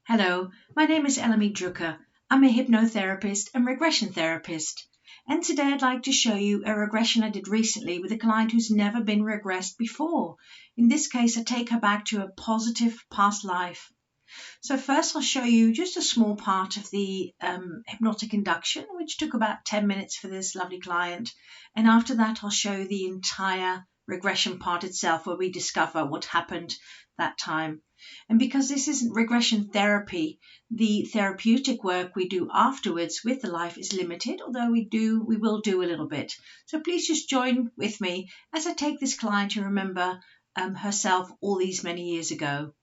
Hello, my name is Elamy Drucker. I'm a hypnotherapist and regression therapist. And today I'd like to show you a regression I did recently with a client who's never been regressed before. In this case, I take her back to a positive past life. So first I'll show you just a small part of the hypnotic induction, which took about 10 minutes for this lovely client. And after that, I'll show you the entire regression part itself, where we discover what happened that time. And because this isn't regression therapy, the therapeutic work we do afterwards with the life is limited, although we will do a little bit. So please just join with me as I take this client to remember herself all these many years ago.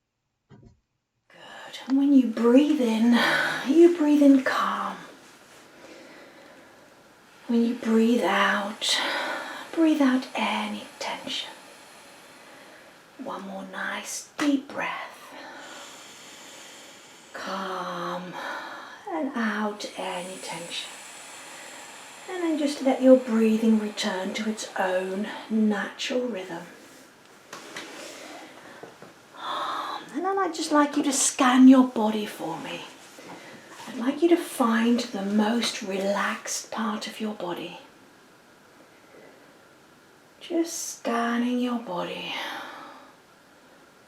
Good. And when you breathe in calm. When you breathe out any tension. One more nice deep breath. Calm and out any tension. And then just let your breathing return to its own natural rhythm. And then I'd just like you to scan your body for me. I'd like you to find the most relaxed part of your body. Just scanning your body,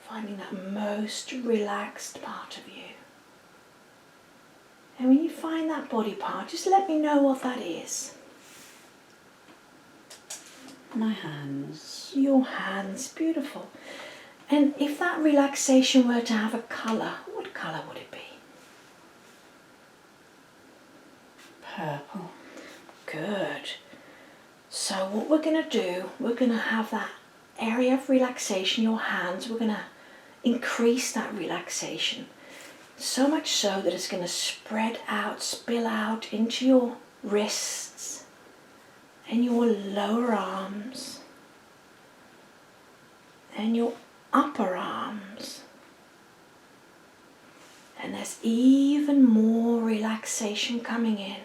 finding that most relaxed part of you. And when you find that body part, just let me know what that is. My hands. Your hands, beautiful. And if that relaxation were to have a colour, what colour would it be? Purple. Good. So what we're going to do, we're going to have that area of relaxation, your hands, we're going to increase that relaxation. So much so that it's going to spread out, spill out into your wrists and your lower arms and your upper arms. And there's even more relaxation coming in.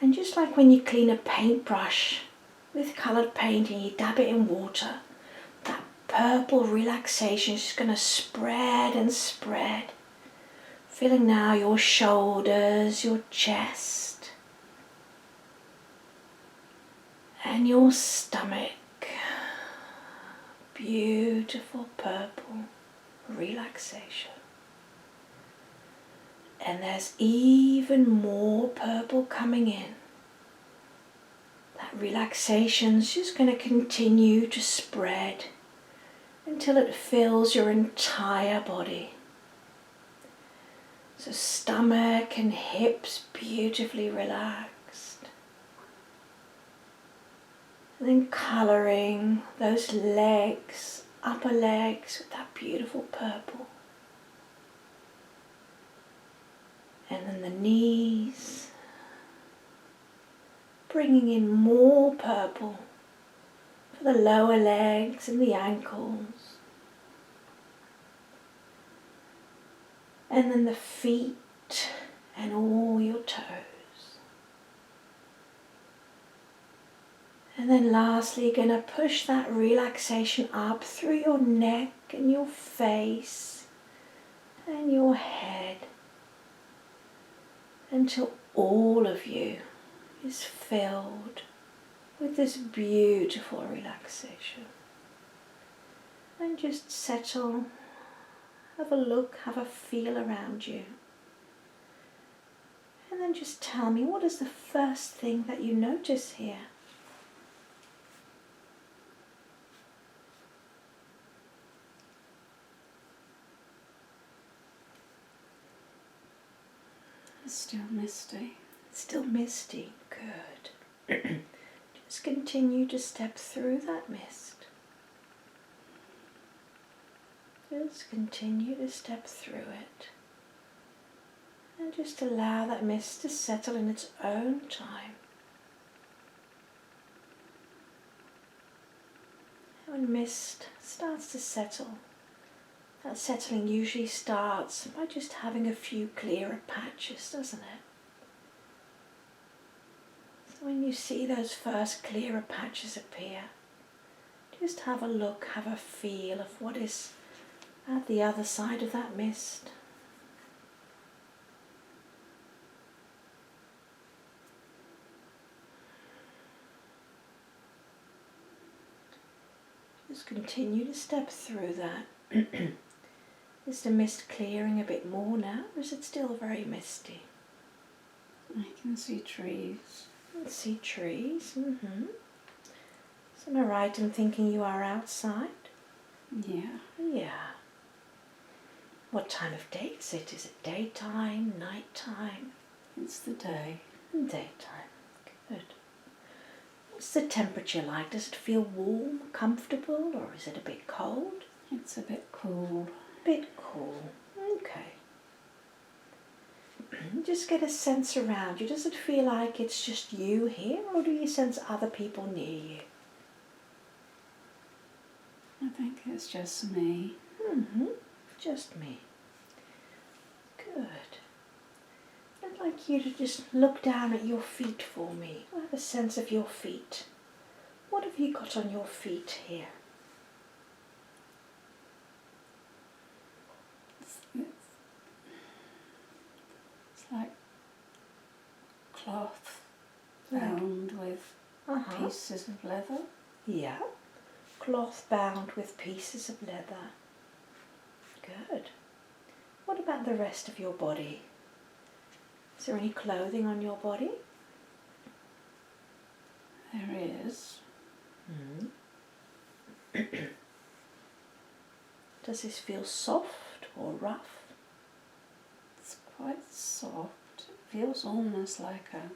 And just like when you clean a paintbrush with coloured paint and you dab it in water, that purple relaxation is just going to spread and spread. Feeling now your shoulders, your chest, and your stomach. Beautiful purple relaxation. And there's even more purple coming in. That relaxation's just going to continue to spread until it fills your entire body. So stomach and hips beautifully relaxed. And then colouring those legs, upper legs with that beautiful purple. And then the knees, bringing in more purple for the lower legs and the ankles. And then the feet and all your toes. And then lastly, you're going to push that relaxation up through your neck and your face and your head until all of you is filled with this beautiful relaxation. And just settle, have a look, have a feel around you. And then just tell me, what is the first thing that you notice here? It's still misty. Still misty. Good. Just continue to step through that mist. Just continue to step through it. And just allow that mist to settle in its own time. And when mist starts to settle, that settling usually starts by just having a few clearer patches, doesn't it? So when you see those first clearer patches appear, just have a look, have a feel of what is at the other side of that mist. Just continue to step through that. Is the mist clearing a bit more now, or is it still very misty? I can see trees. I see trees. So am I right in thinking you are outside? Yeah. Yeah. What time of day is it? Is it daytime, nighttime? It's the day. Daytime. Good. What's the temperature like? Does it feel warm, comfortable, or is it a bit cold? It's a bit cool. Bit cool. Okay. Just get a sense around you. Does it feel like it's just you here, or do you sense other people near you? I think it's just me. Just me. Good. I'd like you to just look down at your feet for me. I have a sense of your feet. What have you got on your feet here? It's like cloth bound with pieces of leather. Yeah. Cloth bound with pieces of leather. Good. What about the rest of your body? Is there any clothing on your body? There is. Does this feel soft or rough? It's quite soft. It feels almost like a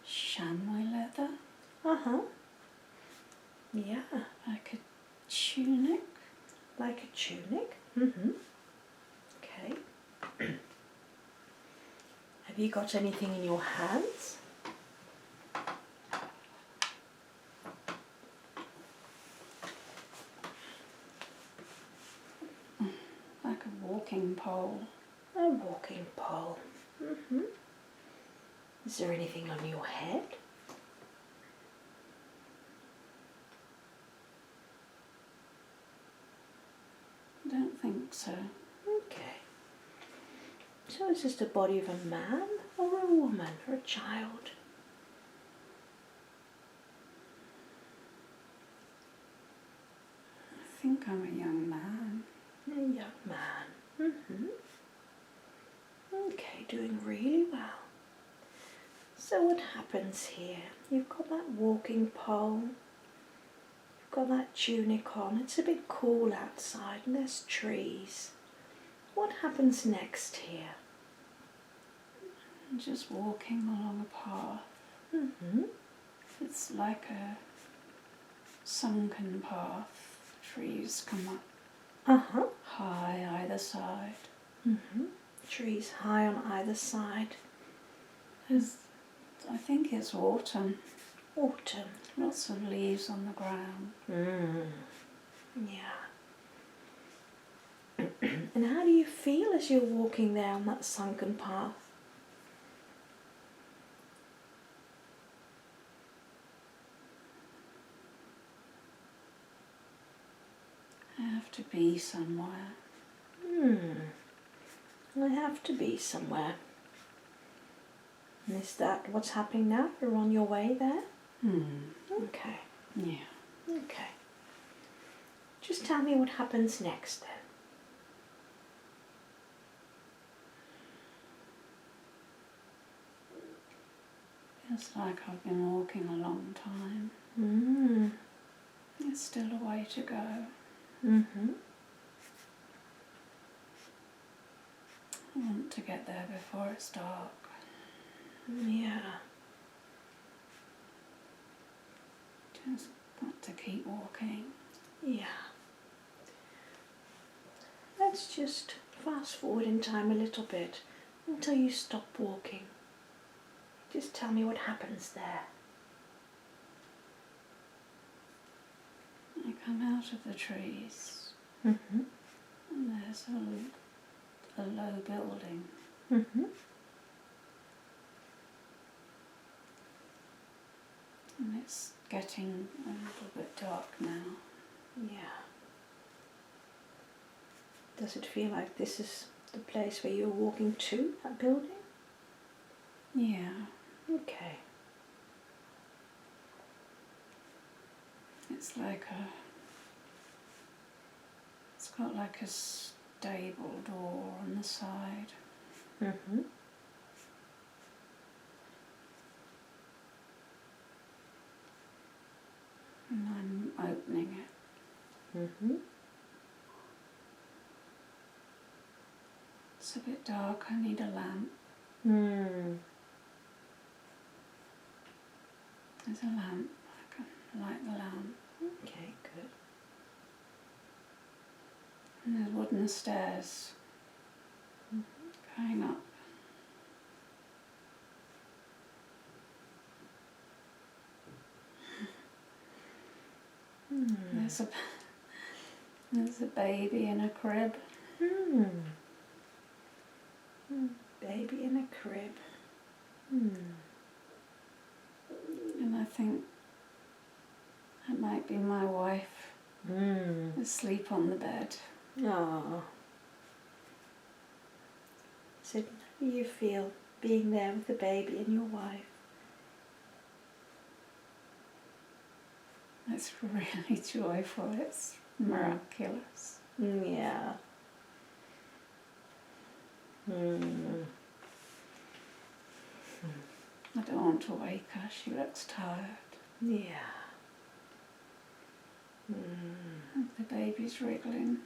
chamois leather. Yeah. Like a tunic. Like a tunic? Okay. Have you got anything in your hands? Like a walking pole. A walking pole. Is there anything on your head? I don't think so. Okay. So is this the body of a man or a woman or a child? I think I'm a young man. A young man. Okay, doing really well. So what happens here? You've got that walking pole. You've got that tunic on. It's a bit cool outside and there's trees. What happens next here? I'm just walking along a path. It's like a sunken path. Trees come up high either side. Trees high on either side. I think it's autumn. Autumn. Lots of leaves on the ground. Yeah. And how do you feel as you're walking there on that sunken path? I have to be somewhere. I have to be somewhere. And is that what's happening now? You're on your way there? Okay. Yeah. Okay. Just tell me what happens next then. Feels like I've been walking a long time. There's still a way to go. I want to get there before it's dark. Yeah. Just got to keep walking. Yeah. Let's just fast forward in time a little bit until you stop walking. Just tell me what happens there. I come out of the trees and there's a low building. And it's getting a little bit dark now. Yeah. Does it feel like this is the place where you're walking to, that building? Yeah. Okay. It It's got like a stable door on the side. Mm-hmm. And I'm opening it. Mm-hmm. It's a bit dark, I need a lamp. Mm. There's a lamp, I can light the lamp. Okay, good. And there's wooden stairs going up. Mm. There's a baby in a crib. Mm. Mm. Baby in a crib. Mm. And I think that might be my wife asleep on the bed. Oh. So how do you feel being there with the baby and your wife? It's really joyful, it's miraculous. Yeah. Mm. I don't want to wake her, she looks tired. Yeah. Mm. The baby's wriggling.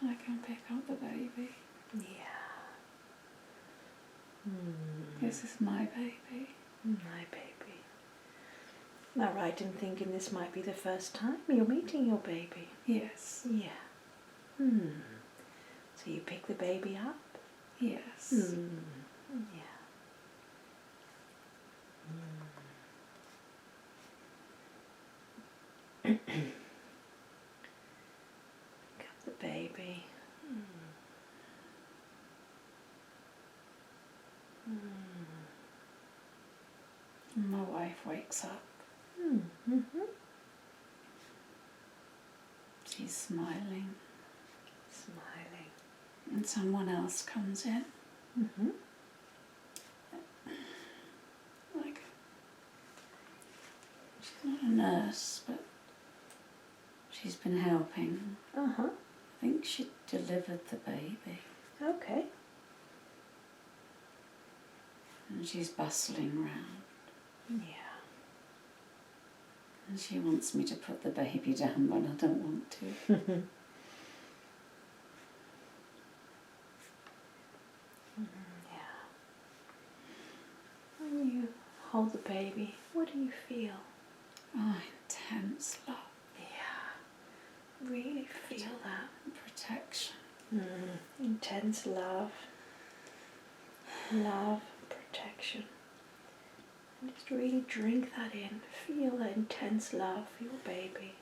I can pick up the baby. Yeah. Mm. This is my baby. My baby. Am I right in thinking this might be the first time you're meeting your baby? Yes. Yeah. So you pick the baby up? Yes. Yeah. Pick up the baby. And my wife wakes up. Mm-hmm. She's smiling. Smiling. And someone else comes in. Mm-hmm. Like, she's not a nurse, but she's been helping. Uh-huh. I think she delivered the baby. Okay. And she's bustling round. Yeah. And she wants me to put the baby down, but I don't want to. Yeah. When you hold the baby, what do you feel? Oh, intense love. Yeah. Really feel that. Protection. Intense love. Love, protection. And just really drink that in. Feel that intense love for your baby.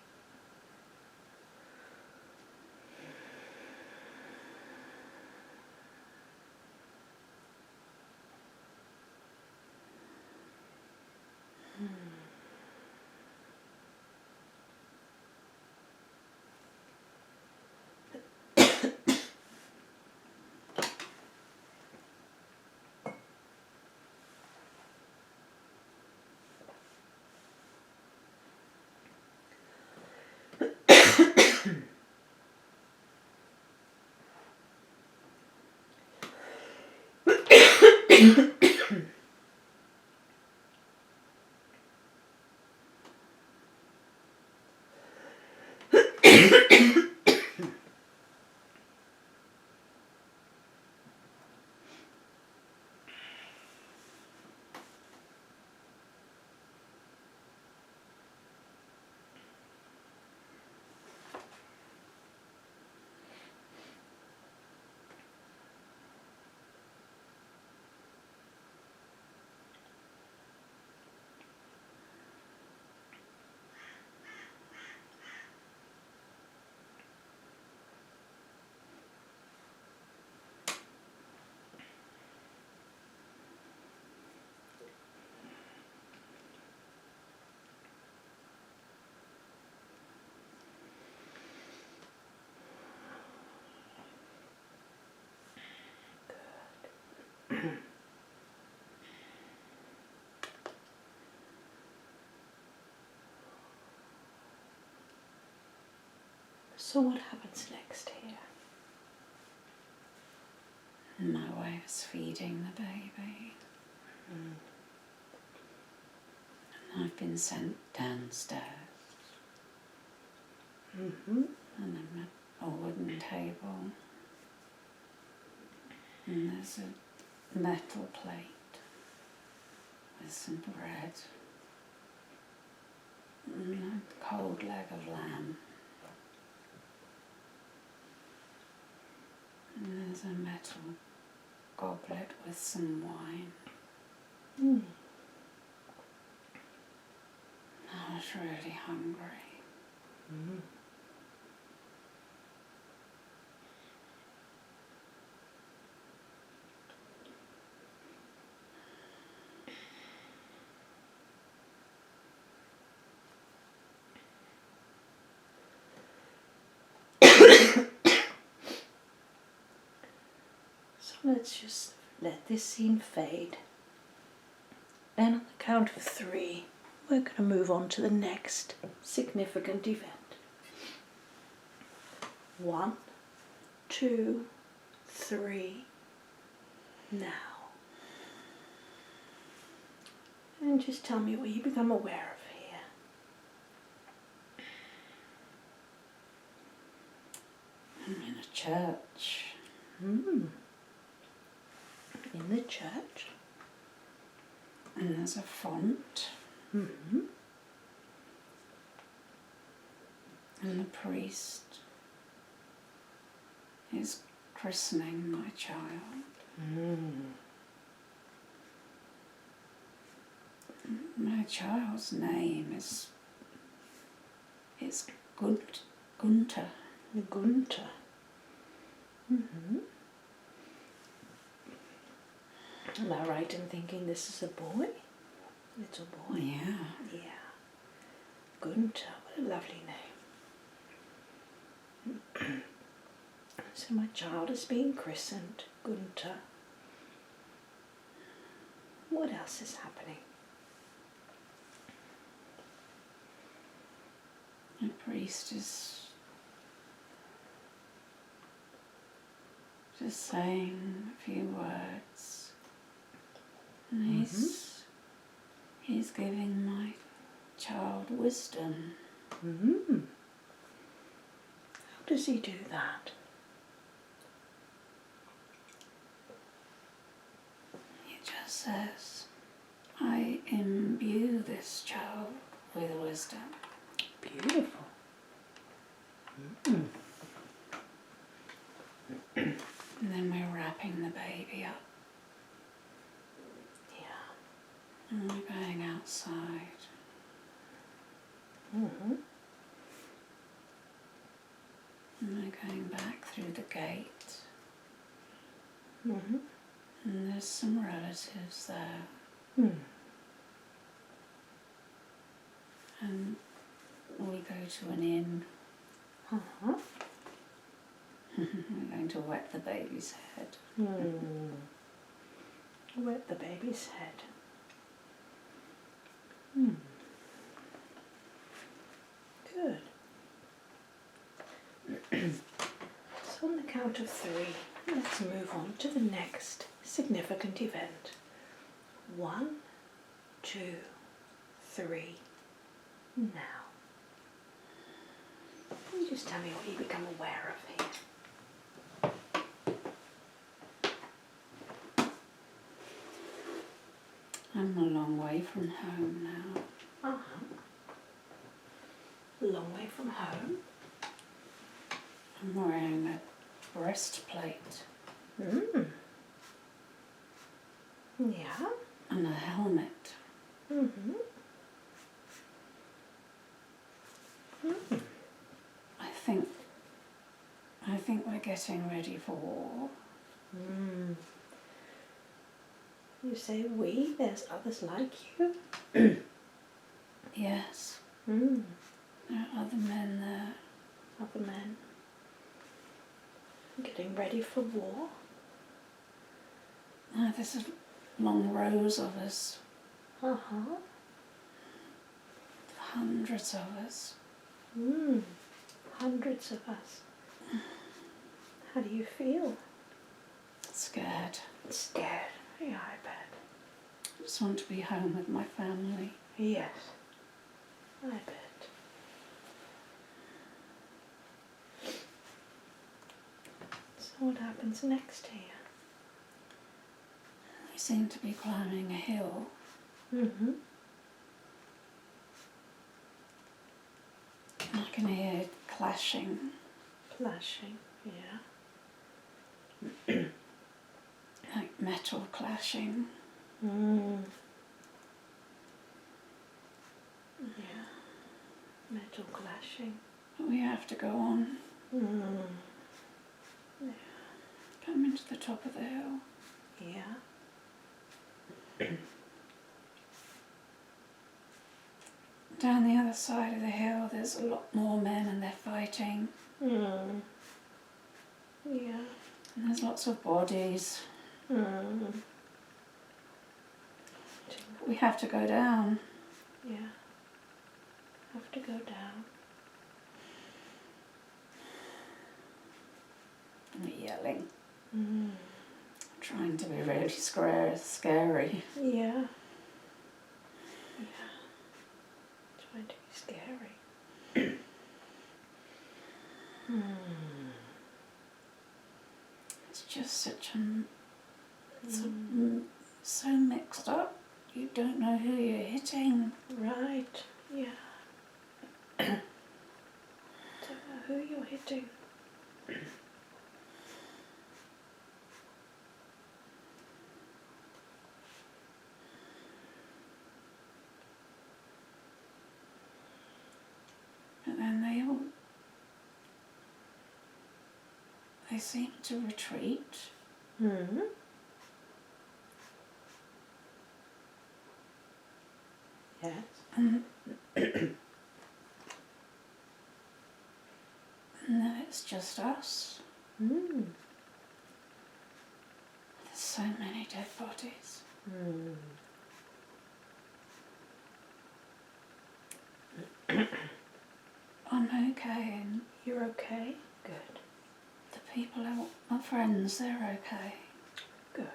So what happens next here? My wife's feeding the baby. And I've been sent downstairs. And I'm at a wooden table. And there's a metal plate with some bread and a cold leg of lamb. And there's a metal goblet with some wine. I was really hungry. So let's just let this scene fade. And on the count of 3, we're going to move on to the next significant event. 1, 2, 3, now. And just tell me what you become aware of here. I'm in a church. In the church. And there's a font. And the priest is christening my child. My child's name is Gunter. Gunter. Am I right in thinking this is a boy? Little boy? Yeah. Yeah. Gunter, what a lovely name. So my child is being christened Gunter. What else is happening? The priest is just saying a few words. And he's giving my child wisdom. How does he do that? He just says, I imbue this child with wisdom. Beautiful. And then we're wrapping the baby up. Yeah. And we're going outside. Mm-hmm. And we're going back through the gate. Mm-hmm. And there's some relatives there. Mm. And we go to an inn. Uh-huh. We're going to wet the baby's head. Mm. Wet the baby's head. Mm. Good. So on the count of 3, let's move on to the next significant event. 1, 2, 3, now. Can you just tell me what you become aware of here? I'm a long way from home now. Uh-huh. A long way from home. I'm wearing a breastplate Mm. Yeah. and a helmet. Mm-hmm. Mm. I think we're getting ready for war. Mm. You say we, there's others like you? Yes, Mm. there are other men there. Other men. Getting ready for war? There's long rows of us, Uh-huh. hundreds of us. Mm. hundreds of us. How do you feel? Scared. Scared. Yeah, I bet. I just want to be home with my family. Yes, I bet. So what happens next here? I seem to be climbing a hill. Mm-hmm. I can hear clashing. Clashing, yeah. Like metal clashing. Mm. Yeah. Metal clashing. But we have to go on. Mm. Yeah. Coming to the top of the hill. Yeah. Down the other side of the hill there's a lot more men and they're fighting. Mm. Yeah. And there's lots of bodies. Mm. But we have to go down. Yeah. Have to go down. I'm yelling. Mm. Trying to be really scary. Yeah. Yeah. Trying to be scary. It's just such so mixed up. You don't know who you're hitting. Right. Yeah. Don't know who you're hitting. But then they seem to retreat. Mm-hmm. Yes. And then it's just us. Mm. There's so many dead bodies. Mm. I'm okay, and You're okay? Good. the people, my friends, they're okay. Good.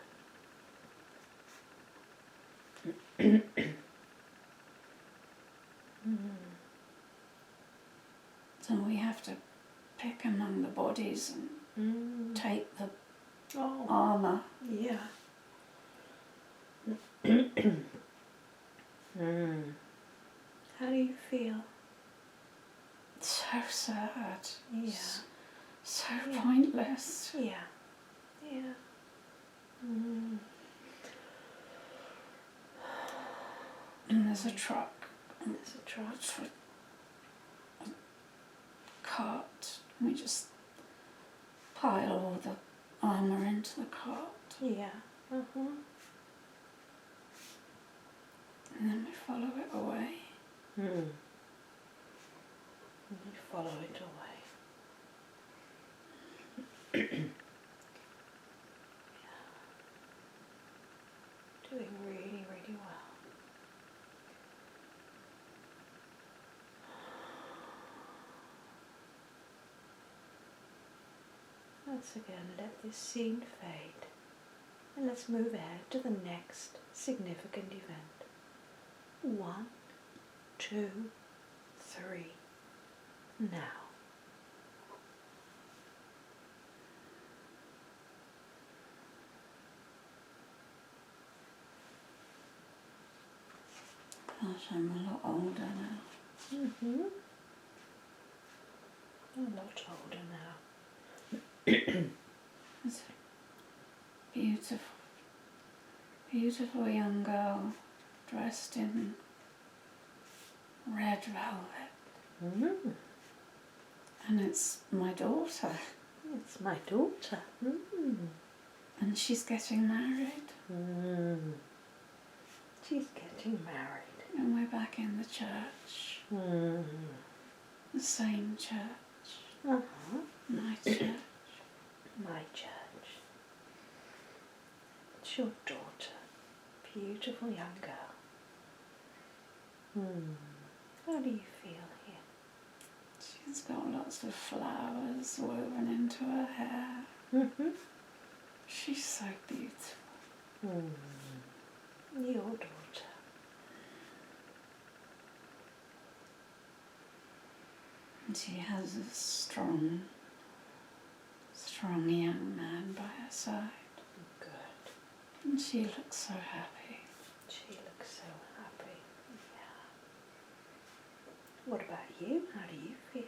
So we have to pick among the bodies and take the armour. Yeah. How do you feel? So sad. Yeah. So pointless. Yeah. Yeah. And there's a truck. There's a truck. A cart. We just pile all the armour into the cart. Yeah. Uh-huh. And then we follow it away. And you follow it away. Doing really, really well. Once again, let this scene fade. And let's move ahead to the next significant event. 1, 2, 3. Now. Gosh, I'm a lot older now. A lot older now. It's a beautiful young girl dressed in red velvet. And it's my daughter. It's my daughter. And she's getting married. She's getting married. And we're back in the church. The same church. My church. My church. It's your daughter. Beautiful young girl. How do you feel here? She's got a lot lots of flowers woven into her hair. Mm-hmm. She's so beautiful. Your daughter. And she has a strong young man by her side. Good. And she looks so happy. She looks so happy. Yeah. What about you? How do you feel?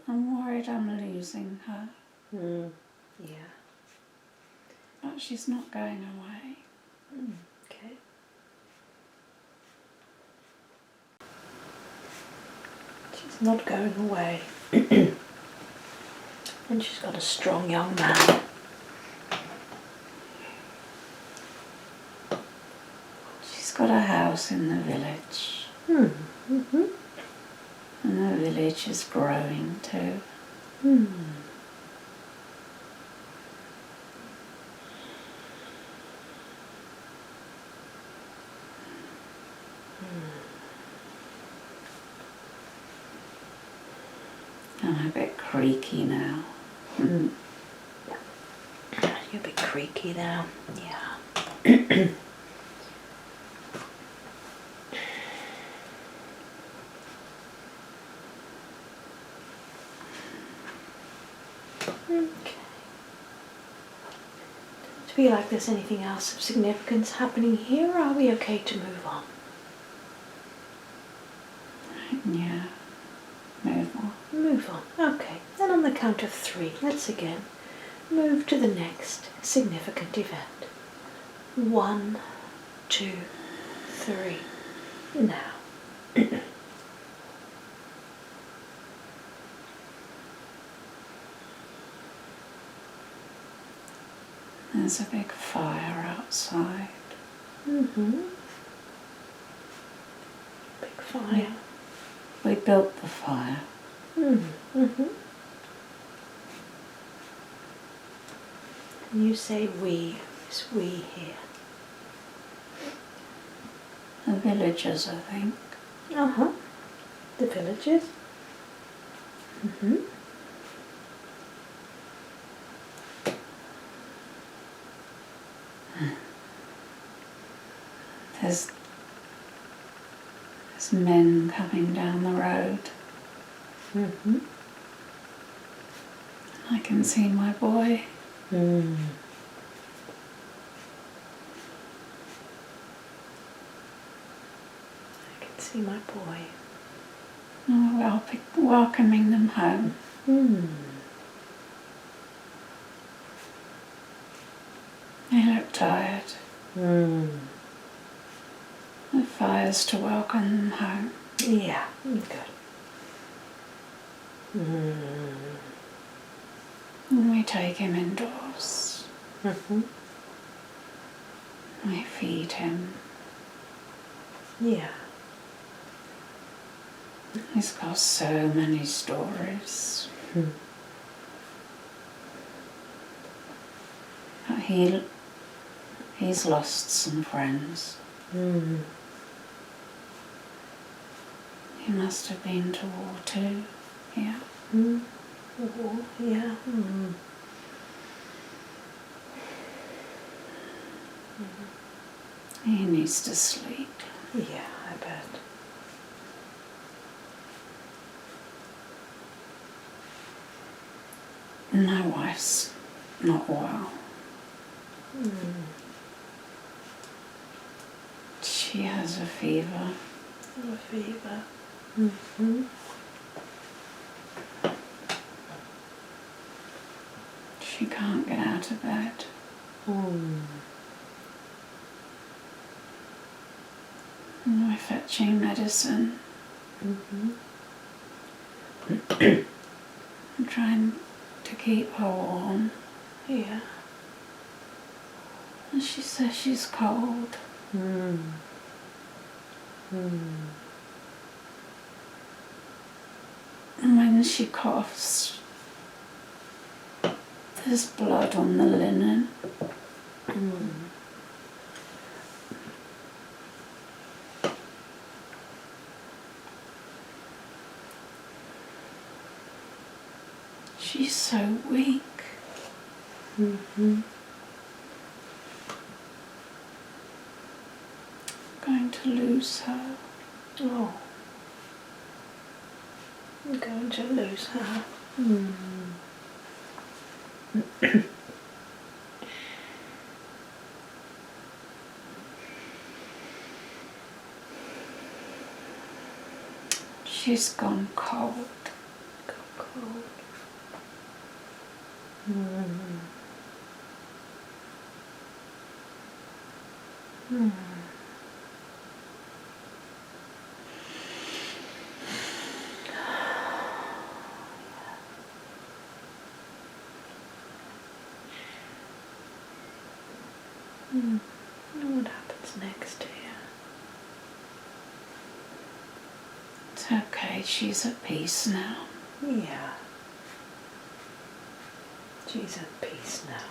I'm worried I'm losing her. Yeah. But she's not going away. Okay. She's not going away. And she's got a strong young man. She's got a house in the village. Mm-hmm. And the village is growing too. I'm a bit creaky now. You're a bit creaky now. Yeah. Okay. Do you feel like there's anything else of significance happening here, or are we okay to move on? Yeah, move on. Move on. Okay. Then on the count of 3, let's again move to the next significant event. 1, 2, 3. Now. There's a big fire outside. Mm-hmm. Big fire. Yeah. We built the fire. Mm-hmm. And you say we. It's we here. The villagers, I think. Uh-huh. The villagers. Mm-hmm. There's men coming down the road. Mm-hmm. I can see my boy. Mm. I can see my boy. Oh, welcoming them home. They look tired. The fire's to welcome them home. Yeah, good. And we take him indoors. Mm-hmm. We feed him. Yeah. He's got so many stories. But he's lost some friends. He must have been to war too. Yeah. Oh, yeah. He needs to sleep. Yeah, I bet. My wife's not well. She has a fever. A fever. Mm-hmm. She can't get out of bed. And we're fetching medicine. I'm trying to keep her warm. Yeah. And she says she's cold. And when she coughs, there's blood on the linen. She's so weak. Mm-hmm. Going to lose her. Oh. I'm going to lose her. She's gone cold. Gone cold. What happens next here? It's okay, she's at peace now. Yeah. She's at peace now.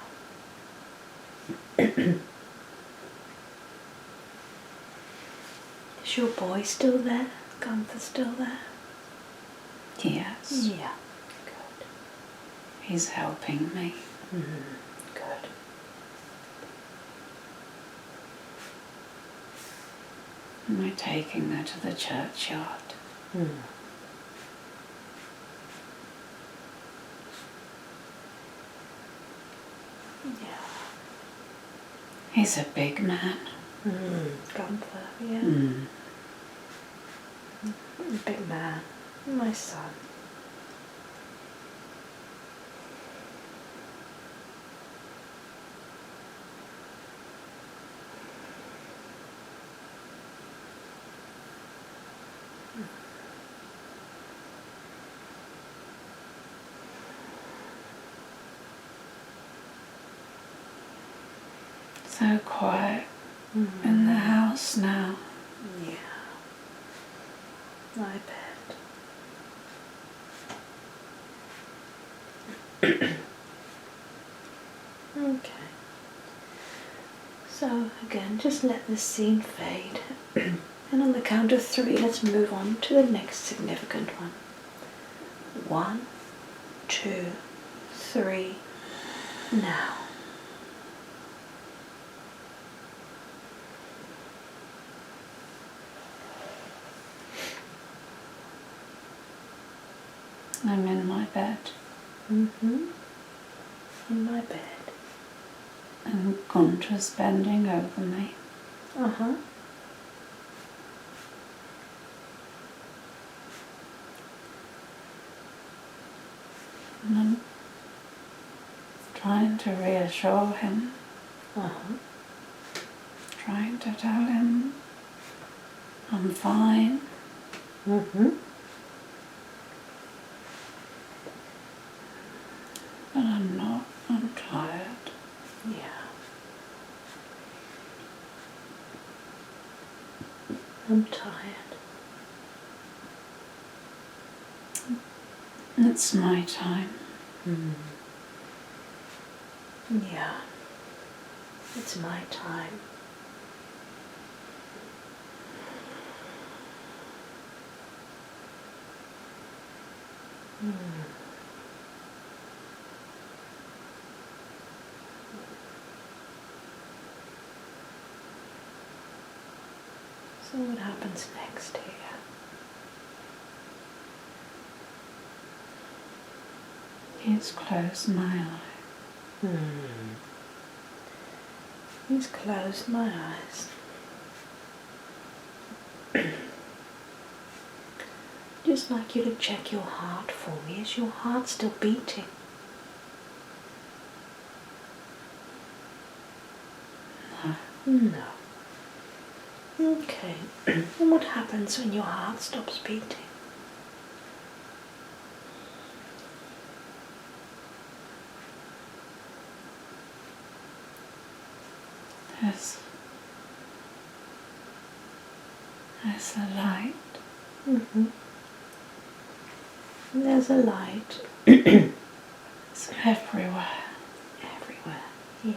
Is your boy still there? Gunter still there? Yes. Yeah. Good. He's helping me. Good. And we're taking her to the churchyard. Yeah. He's a big man. Gunter, yeah. Big man. My son. So quiet in the house now. Yeah. I bet. Okay. So again, just let this scene fade. And on the count of 3, let's move on to the next significant one. 1, 2, 3, now. I'm in my bed. In my bed. And Gunter's bending over me. Uh-huh. And I'm trying to reassure him. Uh-huh. Trying to tell him I'm fine. But I'm not. I'm tired. Yeah. I'm tired. It's my time. Yeah. It's my time. So what happens next here? He's closed my eye. He's closed my eyes. Just like you to check your heart for me. Is your heart still beating? No. Okay. And what happens when your heart stops beating? There's a light. There's a light. It's everywhere. Everywhere. Yeah.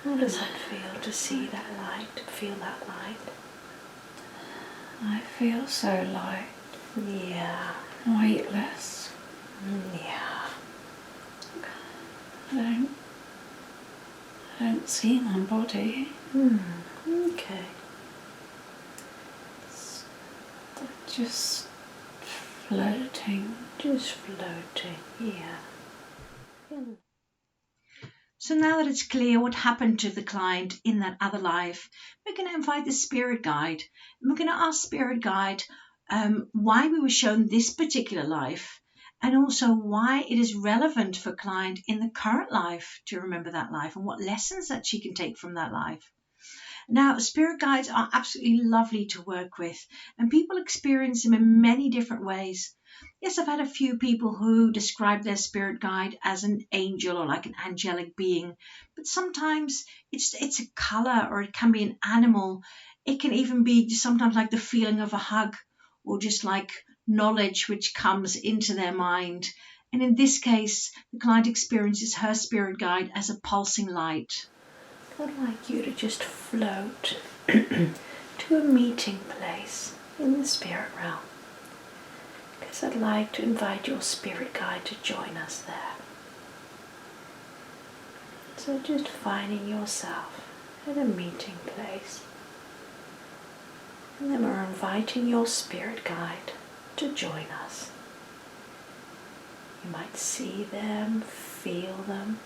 How does it feel to see that light, to feel that light? I feel so light, Yeah. weightless. Yeah. I don't see my body. Okay. It's just floating. Just floating. Yeah. So now that it's clear what happened to the client in that other life, we're going to invite the spirit guide. And we're going to ask spirit guide why we were shown this particular life, and also why it is relevant for client in the current life to remember that life and what lessons that she can take from that life. Now, spirit guides are absolutely lovely to work with, and people experience them in many different ways. Yes, I've had a few people who describe their spirit guide as an angel or like an angelic being, but sometimes it's a color, or it can be an animal. It can even be just sometimes like the feeling of a hug, or just like knowledge which comes into their mind. And in this case, the client experiences her spirit guide as a pulsing light. I'd like you to just float to a meeting place in the spirit realm, because I'd like to invite your spirit guide to join us there. So just finding yourself at a meeting place, and then we're inviting your spirit guide to join us. You might see them, feel them,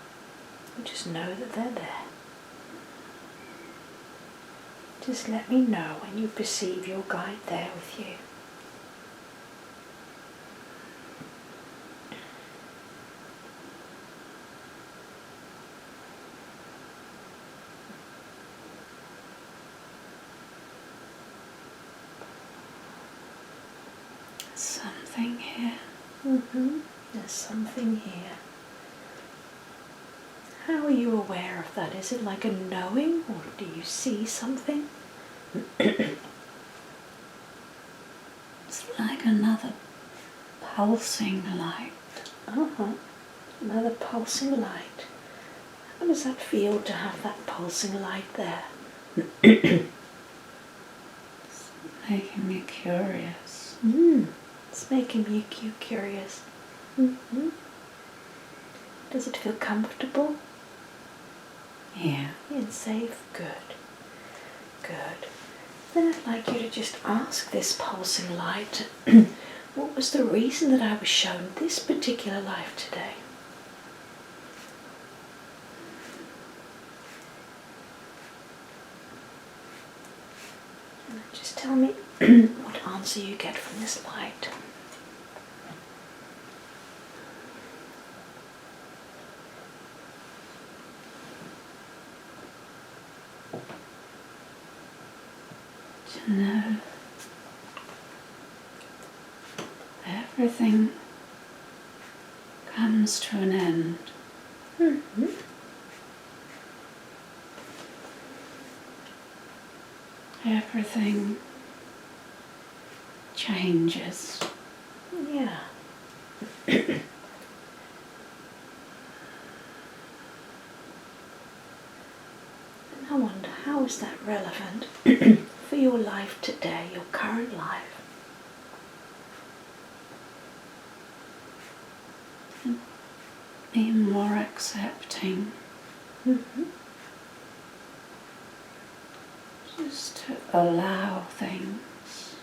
or just know that they're there. Just let me know when you perceive your guide there with you. Something here. There's something here. How are you aware of that? Is it like a knowing, or do you see something? It's like another pulsing light. Another pulsing light. How does that feel to have that pulsing light there? It's making me curious. It's making me curious. Does it feel comfortable? Yeah. And safe? Good. Good. Then I'd like you to just ask this pulsing light, what was the reason that I was shown this particular life today? And just tell me what answer you get from this light. To know everything comes to an end. Everything changes. Yeah. And I wonder, how is that relevant for your life today, your current life? Be more accepting. Just to allow things.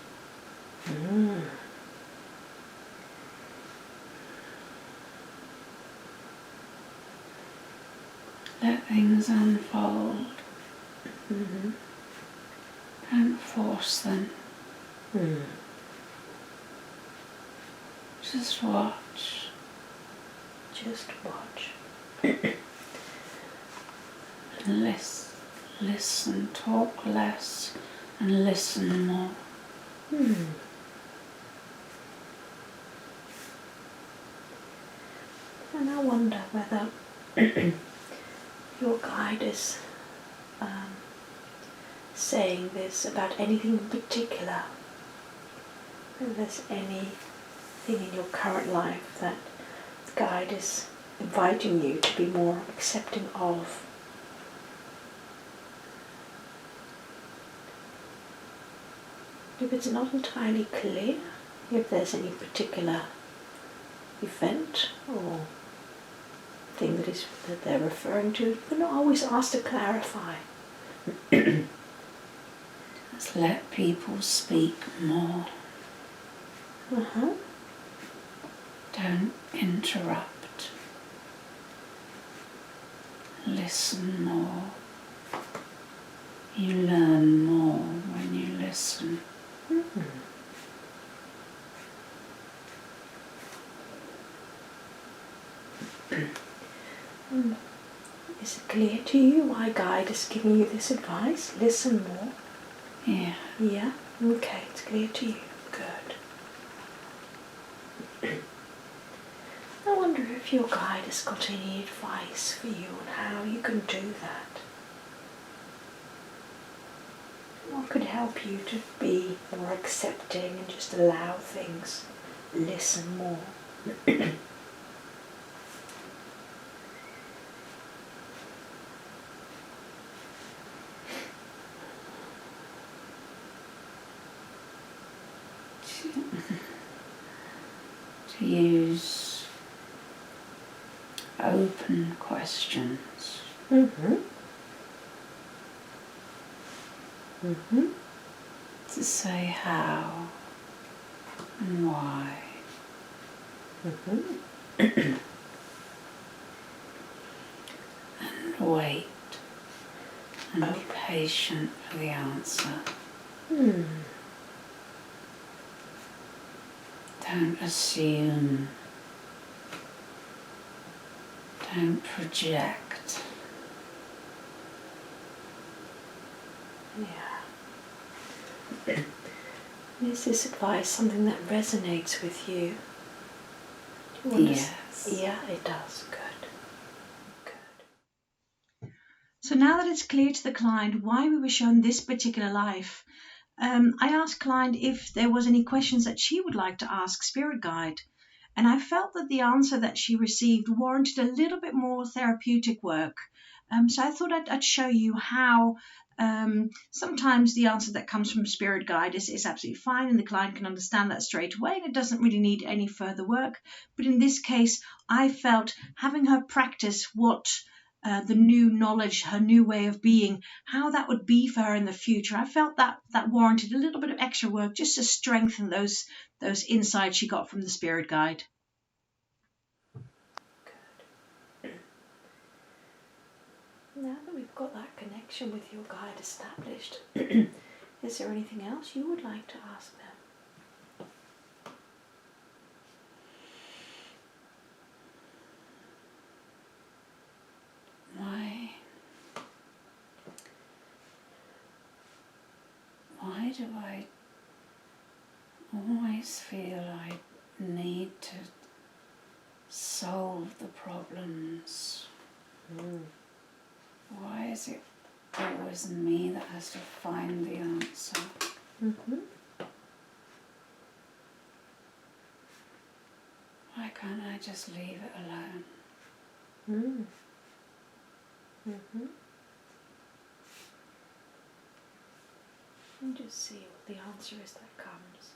Let things unfold. Don't force them. Just watch. Just watch. Listen, talk less and listen more. And I wonder whether your guide is saying this about anything in particular. Whether there's anything in your current life that the guide is inviting you to be more accepting of. If it's not entirely clear, if there's any particular event or thing that they're referring to, but not always asked to clarify. Just let people speak more. Don't interrupt. Listen more. You learn more when you listen. Is it clear to you why Guide is giving you this advice? Listen more. Yeah. Yeah? Okay, it's clear to you. Good. I wonder if your guide has got any advice for you on how you can do that. What could help you to be more accepting and just allow things? Listen more. To use open questions. To say how and why. And wait and be patient for the answer. Don't assume. Don't project. Yeah. Is this advice something that resonates with you? Yes. Yeah, it does. Good. So now that it's clear to the client why we were shown this particular life, I asked client if there was any questions that she would like to ask Spirit Guide. And I felt that the answer that she received warranted a little bit more therapeutic work. So I thought I'd show you how sometimes the answer that comes from Spirit Guide is absolutely fine and the client can understand that straight away and it doesn't really need any further work. But in this case, I felt having her practice what the new knowledge, her new way of being, how that would be for her in the future. I felt that warranted a little bit of extra work just to strengthen those insights she got from the Spirit Guide. Good. Now that we've got that connection with your guide established, is there anything else you would like to ask them? Why do I always feel I need to solve the problems? Why is it always me that has to find the answer? Why can't I just leave it alone? And just see what the answer is that comes.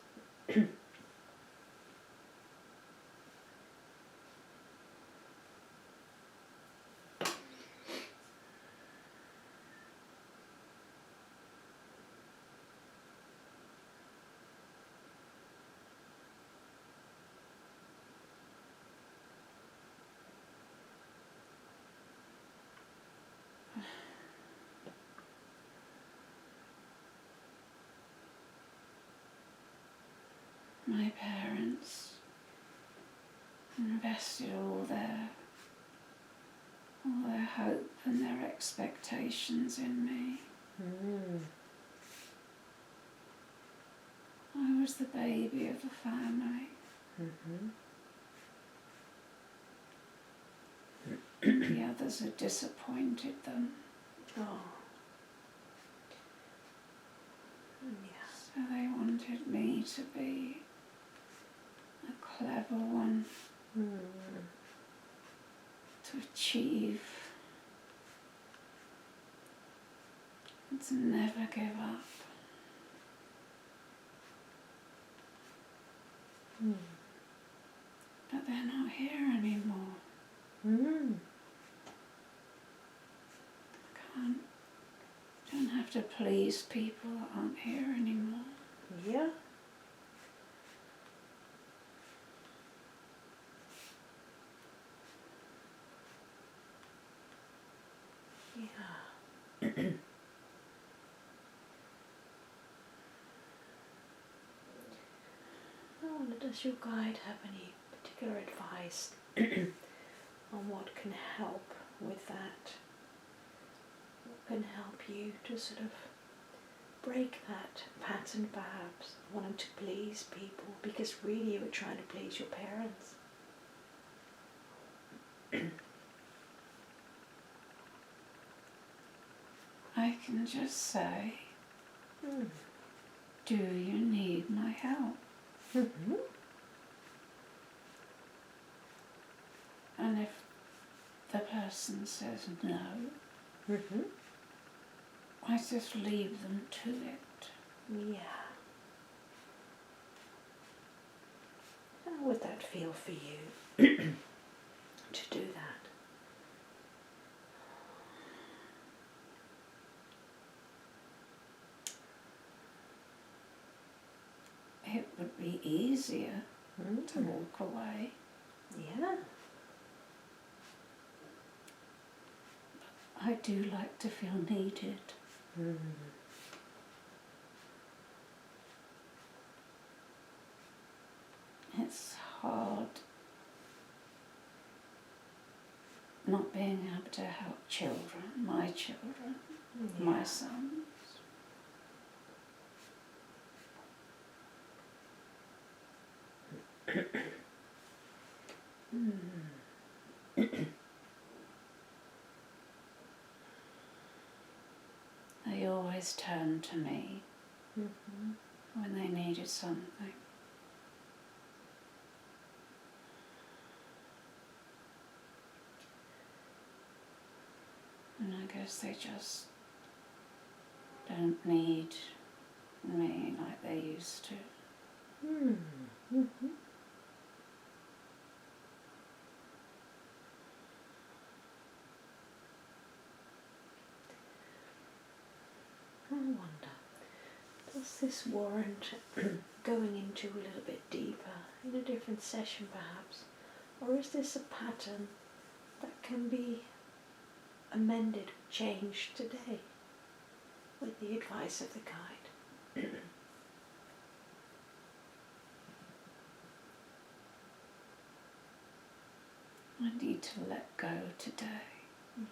My parents invested all their hope and their expectations in me. I was the baby of the family. The others had disappointed them. So they wanted me to be a clever one, to achieve, and to never give up. But they're not here anymore. Don't have to please people that aren't here anymore. Yeah. Yeah. I wonder, does your guide have any particular advice on what can help with that? What can help you to sort of break that pattern, perhaps, wanting to please people because really you were trying to please your parents? I can just say, do you need my help? And if the person says no, I just leave them to it. Yeah. How would that feel for you to do that? It would be easier to walk away. Yeah. I do like to feel needed. It's hard not being able to help children, my sons. They always turned to me when they needed something. And I guess they just don't need me like they used to. I wonder, does this warrant going into a little bit deeper in a different session perhaps? Or is this a pattern that can be amended, changed today with the advice of the guide? I need to let go today. Yeah.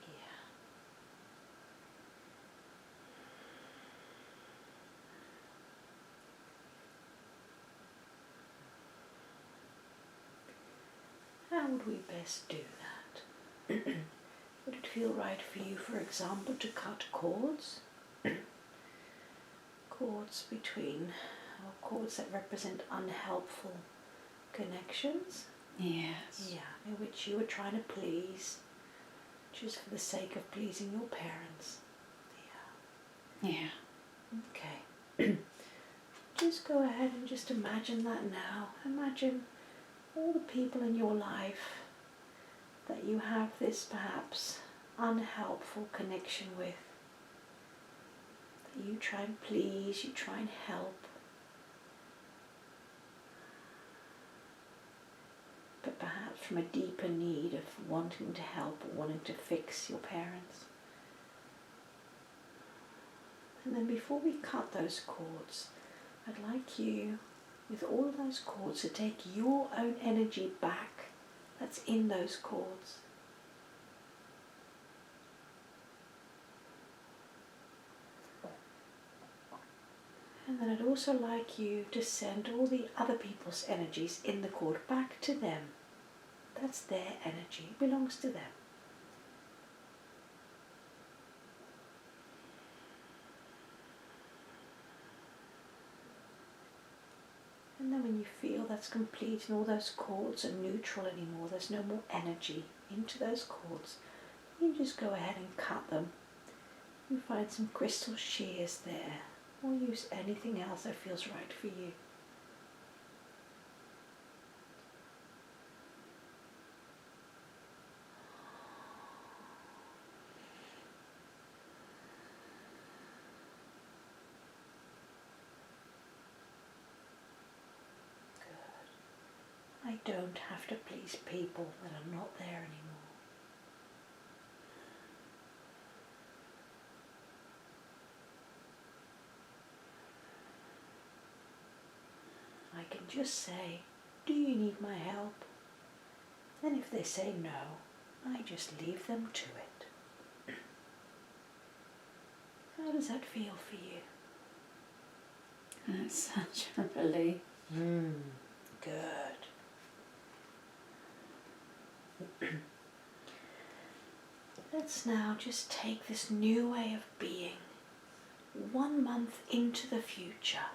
How would we best do that? Would it feel right for you, for example, to cut cords? Cords between, or cords that represent unhelpful connections? Yes. Yeah, in which you were trying to please, just for the sake of pleasing your parents. Yeah. Okay. Just go ahead and just imagine that now. Imagine all the people in your life that you have this perhaps unhelpful connection with. That you try and please, you try and help. But perhaps from a deeper need of wanting to help or wanting to fix your parents. And then before we cut those cords, I'd like you, with all of those cords, to take your own energy back that's in those cords. And then I'd also like you to send all the other people's energies in the cord back to them. That's their energy, it belongs to them. And then when you feel that's complete and all those cords are neutral anymore, there's no more energy into those cords, you just go ahead and cut them. You find some crystal shears there, or use anything else that feels right for you. don't have to please people that are not there anymore. I can just say, do you need my help? And if they say no, I just leave them to it. How does that feel for you? It's such a relief. Good. Let's now just take this new way of being 1 month into the future.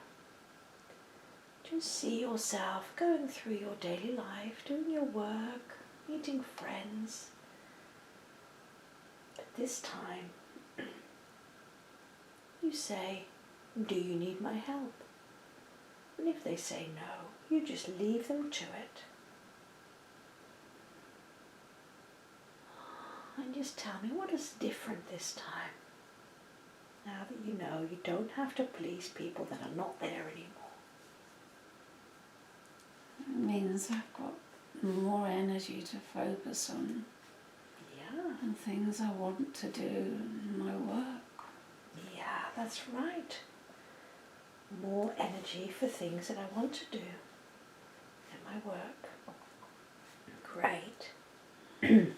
Just see yourself going through your daily life, doing your work, meeting friends. But this time, you say, do you need my help? And if they say no, you just leave them to it. And just tell me, what is different this time? Now that you know you don't have to please people that are not there anymore. It means I've got more energy to focus on and things I want to do in my work. Yeah, that's right. More energy for things that I want to do in my work. Great. And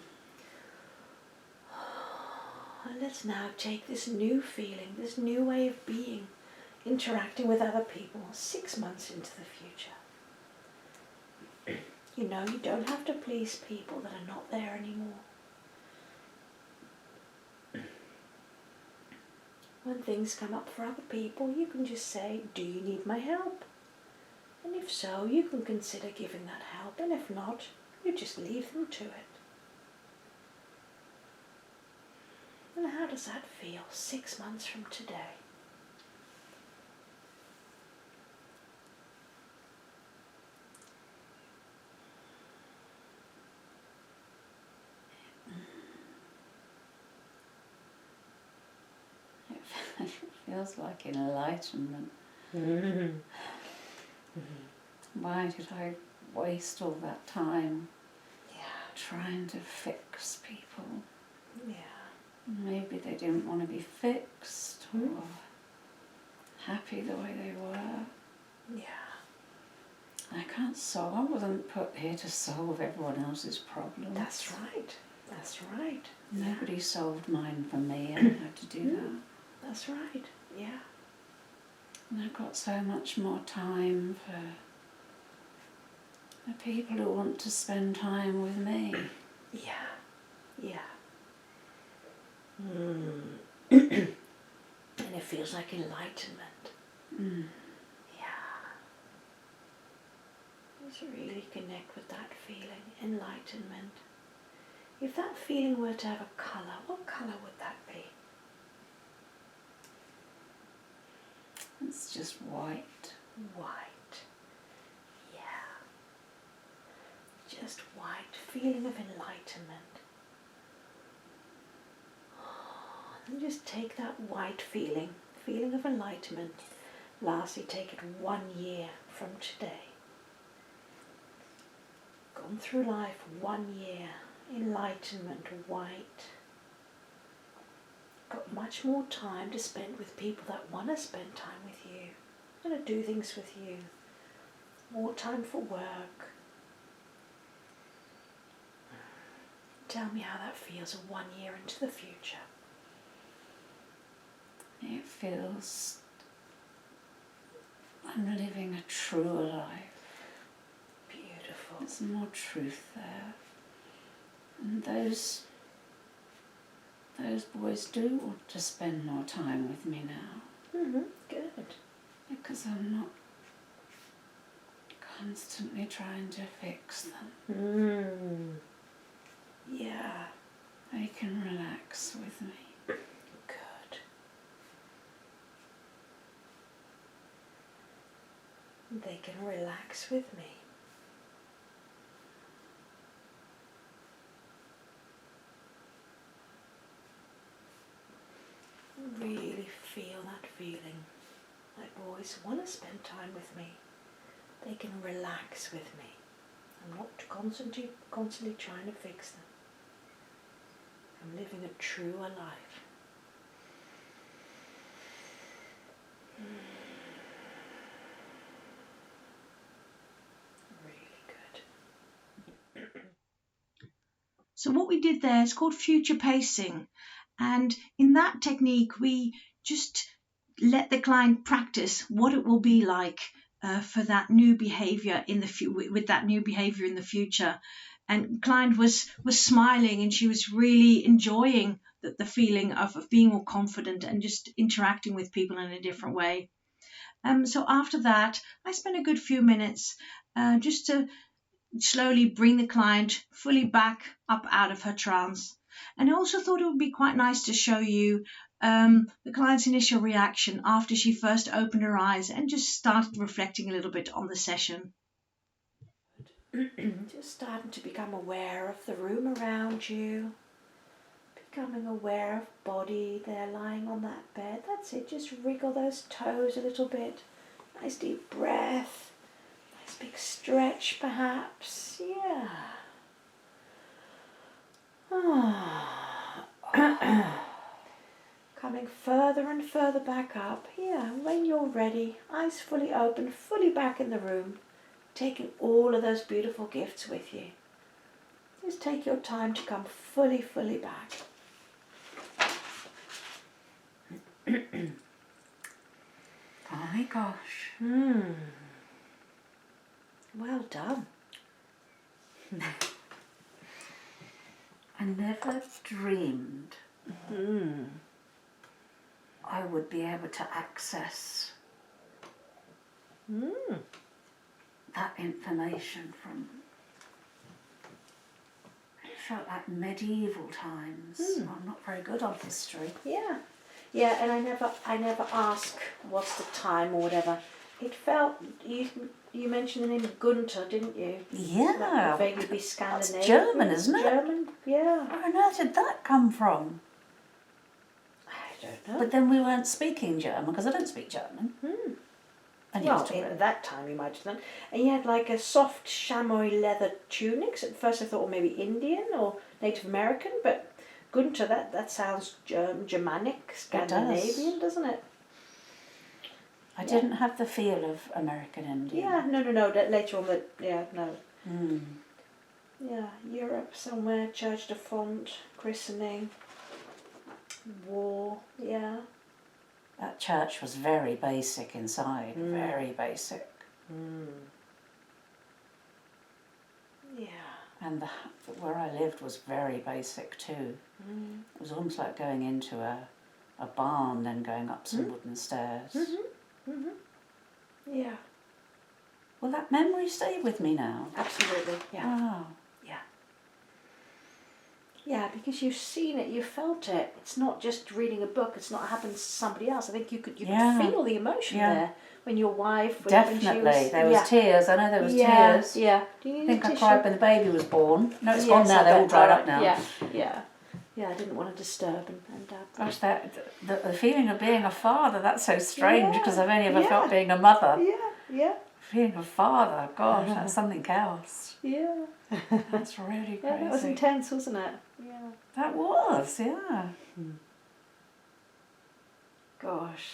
let's now take this new feeling, this new way of being, interacting with other people 6 months into the future. You know you don't have to please people that are not there anymore. When things come up for other people, you can just say, do you need my help? And if so, you can consider giving that help, and if not, you just leave them to it. And how does that feel 6 months from today? It feels like enlightenment. Why did I waste all that time trying to fix people? Maybe they didn't want to be fixed or happy the way they were. I wasn't put here to solve everyone else's problems. That's right. That's right. Nobody solved mine for me. I didn't have to do that. That's right. Yeah. And I've got so much more time for the people who want to spend time with me. Yeah. And it feels like enlightenment. Just really connect with that feeling, enlightenment. If that feeling were to have a colour, what colour would that be? It's just white. White. Yeah. Just white, feeling of enlightenment. And just take that white feeling of enlightenment. Lastly, take it 1 year from today. Gone through life 1 year, enlightenment, white. Got much more time to spend with people that want to spend time with you, want to do things with you. More time for work. Tell me how that feels 1 year into the future. It feels I'm living a truer life. Beautiful. There's more truth there. And those boys do want to spend more time with me now. Good. Because I'm not constantly trying to fix them. Yeah. They can relax with me. Good. They can relax with me. Really feel that feeling. My boys want to spend time with me. They can relax with me. I'm not constantly trying to fix them. I'm living a truer life. Really good. So what we did there is called future pacing. And in that technique, we just let the client practice what it will be like for that new behavior with that new behavior in the future. And client was smiling, and she was really enjoying the feeling of being more confident and just interacting with people in a different way. So after that, I spent a good few minutes just to slowly bring the client fully back up out of her trance. And I also thought it would be quite nice to show you the client's initial reaction after she first opened her eyes and just started reflecting a little bit on the session. Just starting to become aware of the room around you, becoming aware of body there lying on that bed. That's it, just wriggle those toes a little bit. Nice deep breath, nice big stretch perhaps, yeah. Coming further and further back up, yeah, when you're ready, eyes fully open, fully back in the room, taking all of those beautiful gifts with you. Just take your time to come fully back. Oh my gosh. Well done. I never dreamed I would be able to access that information from, it felt like medieval times. I'm not very good on history. Yeah, and I never ask what's the time or whatever. It felt, you mentioned the name Gunter, didn't you? Yeah. That would vaguely be Scandinavian. That's German, isn't it? German, yeah. Where on earth did that come from? I don't know. But then we weren't speaking German, because I don't speak German. And Well, at that time you might have done. And you had like a soft chamois leather tunics. At first I thought, well, maybe Indian or Native American, but Gunter, that sounds Germanic, Scandinavian, doesn't it? I didn't have the feel of American Indian. Yeah, no. Later on, no. Yeah, Europe somewhere, Church de Font, christening, war, yeah. That church was very basic inside, very basic. Yeah. And where I lived was very basic too. It was almost like going into a barn, then going up some wooden stairs. Yeah. Will that memory stay with me now? Absolutely, yeah. Oh. Yeah, because you've seen it, you felt it. It's not just reading a book, it's not happened to somebody else. I think you could feel the emotion there when your wife... Definitely, there was tears. I know there was tears. Yeah. Do you need I think a I tissue? cried when the baby was born. No, it's gone now, they're all dried up now. Yeah, I didn't want to disturb and Gosh, the feeling of being a father, that's so strange, because I've only ever felt being a mother. Yeah. Being a father, gosh, that's something else. Yeah. That's really crazy. Yeah, that was intense, wasn't it? Yeah. That was, yeah. Gosh.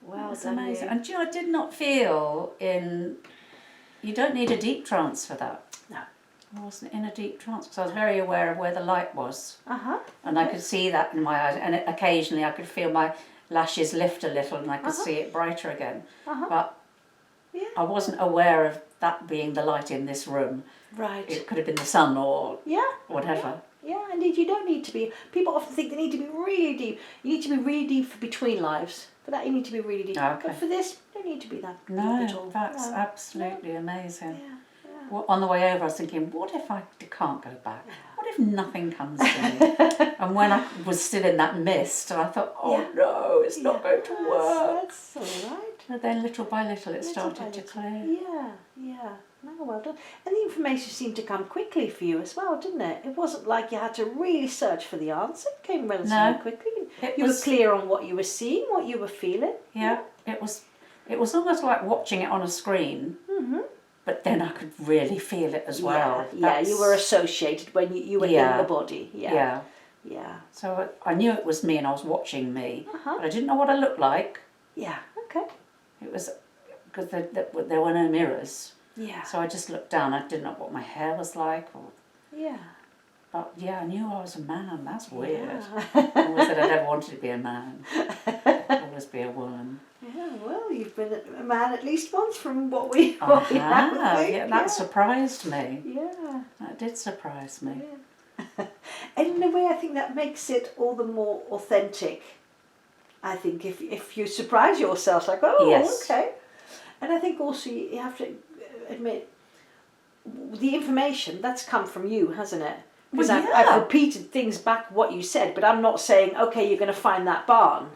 Well, that's done, amazing. you. And do you know, I did not feel you don't need a deep trance for that. No. I wasn't in a deep trance, because I was very aware of where the light was. And I could see that in my eyes, and occasionally I could feel my lashes lift a little, and I could see it brighter again. But I wasn't aware of that being the light in this room. Right. It could have been the sun or whatever. Yeah, indeed, you don't need to be... People often think they need to be really deep. You need to be really deep for between lives. For that, you need to be really deep. Okay. But for this, you don't need to be that deep at all. That's absolutely amazing. Yeah. Well, on the way over, I was thinking, what if I can't go back? What if nothing comes to me? And when I was still in that mist, I thought, no, it's not going to work. That's all right. But then little by little it started to clear. Yeah. No, well done. And the information seemed to come quickly for you as well, didn't it? It wasn't like you had to really search for the answer. It came relatively quickly. You were clear on what you were seeing, what you were feeling. Yeah. It was almost like watching it on a screen, but but then I could really feel it as well. Yeah, you were associated when you were in the body. Yeah. So I knew it was me and I was watching me, but I didn't know what I looked like. Yeah, okay. It was because there were no mirrors. Yeah. So I just looked down. I didn't know what my hair was like. But I knew I was a man. That's weird. I always said I never wanted to be a man. I'd always be a woman. Yeah, well, you've been a man at least once from what we I have. have. That surprised me. Yeah. That did surprise me. Yeah. And in a way, I think that makes it all the more authentic. I think if you surprise yourself, like, okay. And I think also you have to admit, the information, that's come from you, hasn't it? Because I've repeated things back what you said, but I'm not saying, okay, you're going to find that barn.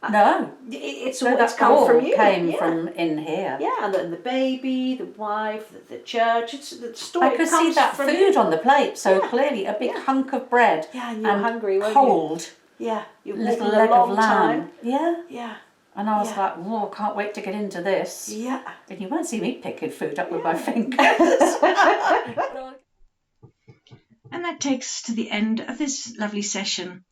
No. It's come from you. Came from in here. Yeah, and the baby, the wife, the church. It's the story. I could see that from food you. on the plate so clearly. A big hunk of bread. Yeah, and you were hungry, weren't cold. You? Yeah, you're little walking leg a long of lamb. time. Yeah. And I was like, whoa, can't wait to get into this. Yeah. And you won't see me picking food up with my fingers. And that takes us to the end of this lovely session.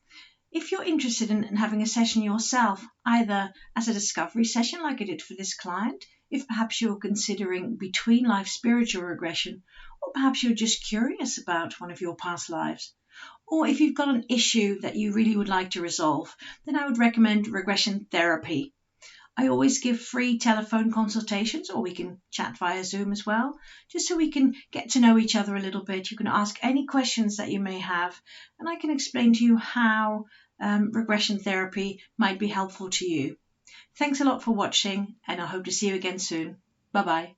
If you're interested in having a session yourself, either as a discovery session like I did for this client, if perhaps you're considering between life spiritual regression, or perhaps you're just curious about one of your past lives, or if you've got an issue that you really would like to resolve, then I would recommend regression therapy. I always give free telephone consultations, or we can chat via Zoom as well, just so we can get to know each other a little bit. You can ask any questions that you may have, and I can explain to you how regression therapy might be helpful to you. Thanks a lot for watching, and I hope to see you again soon. Bye-bye.